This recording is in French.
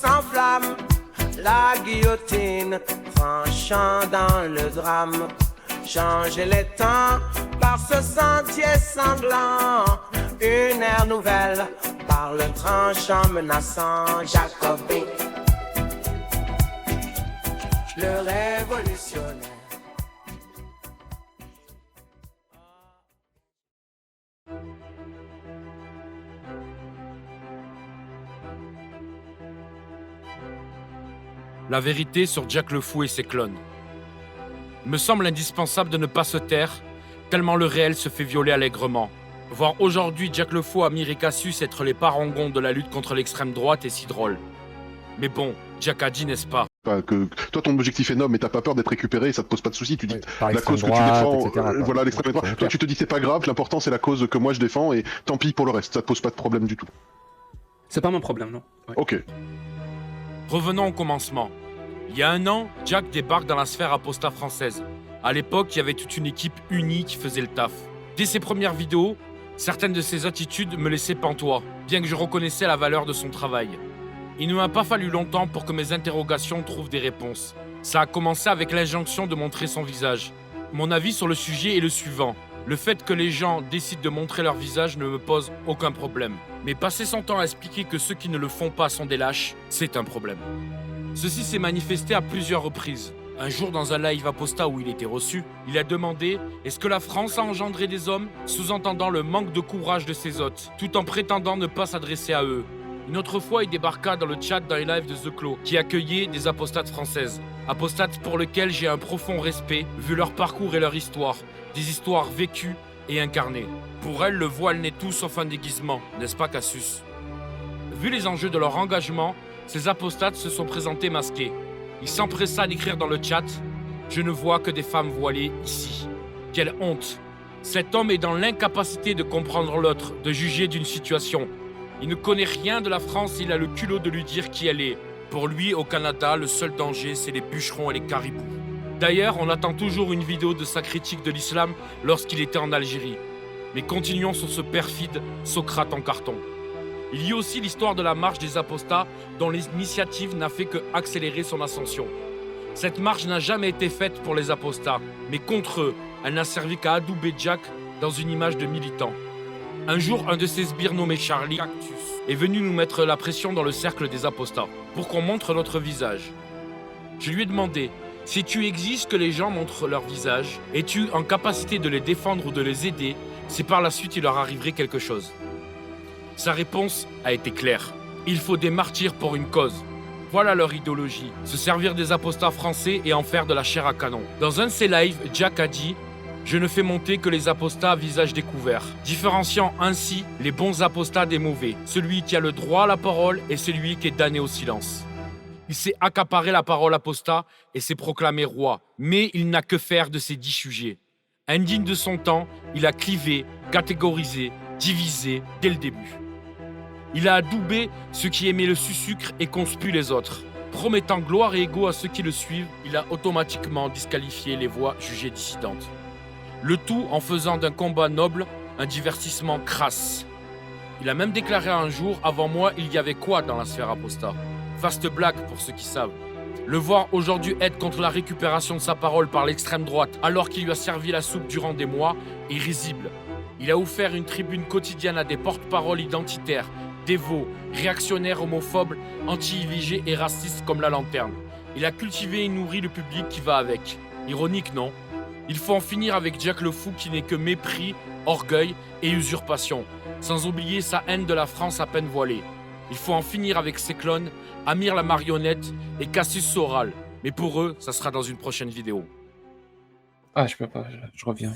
s'enflamme, la guillotine tranchant dans le drame. Changer les temps par ce sentier sanglant, une ère nouvelle par le tranchant menaçant. Jacobi, le révolutionnaire. La vérité sur Jack le Fou et ses clones. Il me semble indispensable de ne pas se taire, tellement le réel se fait violer allègrement. Voir aujourd'hui Jack le Fou, Amir et Cassius être les parangons de la lutte contre l'extrême droite est si drôle. Mais bon, Jack a dit, n'est-ce pas? Que toi ton objectif est noble mais t'as pas peur d'être récupéré et ça te pose pas de soucis, tu dis par la cause que tu droite, défends, etc., voilà l'extrême droite, toi tu te dis c'est pas grave, l'important c'est la cause que moi je défends et tant pis pour le reste, ça te pose pas de problème du tout. C'est pas mon problème, non. Ouais. Ok. Revenons au commencement. Il y a un an, Jack débarque dans la sphère apostat française. À l'époque, il y avait toute une équipe unie qui faisait le taf. Dès ses premières vidéos, certaines de ses attitudes me laissaient pantois, bien que je reconnaissais la valeur de son travail. Il ne m'a pas fallu longtemps pour que mes interrogations trouvent des réponses. Ça a commencé avec l'injonction de montrer son visage. Mon avis sur le sujet est le suivant. Le fait que les gens décident de montrer leur visage ne me pose aucun problème. Mais passer son temps à expliquer que ceux qui ne le font pas sont des lâches, c'est un problème. Ceci s'est manifesté à plusieurs reprises. Un jour, dans un live apostat où il était reçu, il a demandé « Est-ce que la France a engendré des hommes ?» sous-entendant le manque de courage de ses hôtes, tout en prétendant ne pas s'adresser à eux. Une autre fois, il débarqua dans le chat dans les lives de The Claw, qui accueillait des apostates françaises. Apostates pour lesquels j'ai un profond respect, vu leur parcours et leur histoire. Des histoires vécues et incarnées. Pour elles, le voile n'est tout sauf un déguisement, n'est-ce pas Cassius? Vu les enjeux de leur engagement, ces apostates se sont présentés masqués. Il s'empressa d'écrire dans le chat « Je ne vois que des femmes voilées ici. Quelle honte! Cet homme est dans l'incapacité de comprendre l'autre, de juger d'une situation. Il ne connaît rien de la France et il a le culot de lui dire qui elle est. Pour lui, au Canada, le seul danger, c'est les bûcherons et les caribous. » D'ailleurs, on attend toujours une vidéo de sa critique de l'islam lorsqu'il était en Algérie. Mais continuons sur ce perfide Socrate en carton. Il y a aussi l'histoire de la marche des apostats dont l'initiative n'a fait que accélérer son ascension. Cette marche n'a jamais été faite pour les apostats, mais contre eux. Elle n'a servi qu'à adouber Jack dans une image de militant. Un jour, un de ses sbires nommé Charlie Cactus est venu nous mettre la pression dans le cercle des apostats pour qu'on montre notre visage. Je lui ai demandé « Si tu exiges que les gens montrent leur visage, es-tu en capacité de les défendre ou de les aider si par la suite il leur arriverait quelque chose ?» Sa réponse a été claire. Il faut des martyrs pour une cause. Voilà leur idéologie, se servir des apostats français et en faire de la chair à canon. Dans un de ses lives, Jack a dit « Je ne fais monter que les apostats à visage découvert, différenciant ainsi les bons apostats des mauvais, celui qui a le droit à la parole et celui qui est damné au silence. » Il s'est accaparé la parole apostat et s'est proclamé roi, mais il n'a que faire de ces 10 sujets. Indigne de son temps, il a clivé, catégorisé, divisé dès le début. Il a adoubé ceux qui aimaient le sucre et conspu les autres. Promettant gloire et ego à ceux qui le suivent, il a automatiquement disqualifié les voix jugées dissidentes. Le tout en faisant d'un combat noble un divertissement crasse. Il a même déclaré un jour « Avant moi, il y avait quoi dans la sphère apostat ?» Vaste blague pour ceux qui savent. Le voir aujourd'hui être contre la récupération de sa parole par l'extrême droite alors qu'il lui a servi la soupe durant des mois est risible. Il a offert une tribune quotidienne à des porte-paroles identitaires, dévots, réactionnaires, homophobes, anti-IVG et racistes comme la lanterne. Il a cultivé et nourri le public qui va avec. Ironique, non? Il faut en finir avec Jack le Fou qui n'est que mépris, orgueil et usurpation, sans oublier sa haine de la France à peine voilée. Il faut en finir avec ses clones, Amir la marionnette et Cassius Soral. Mais pour eux, ça sera dans une prochaine vidéo. Ah, je peux pas, je reviens.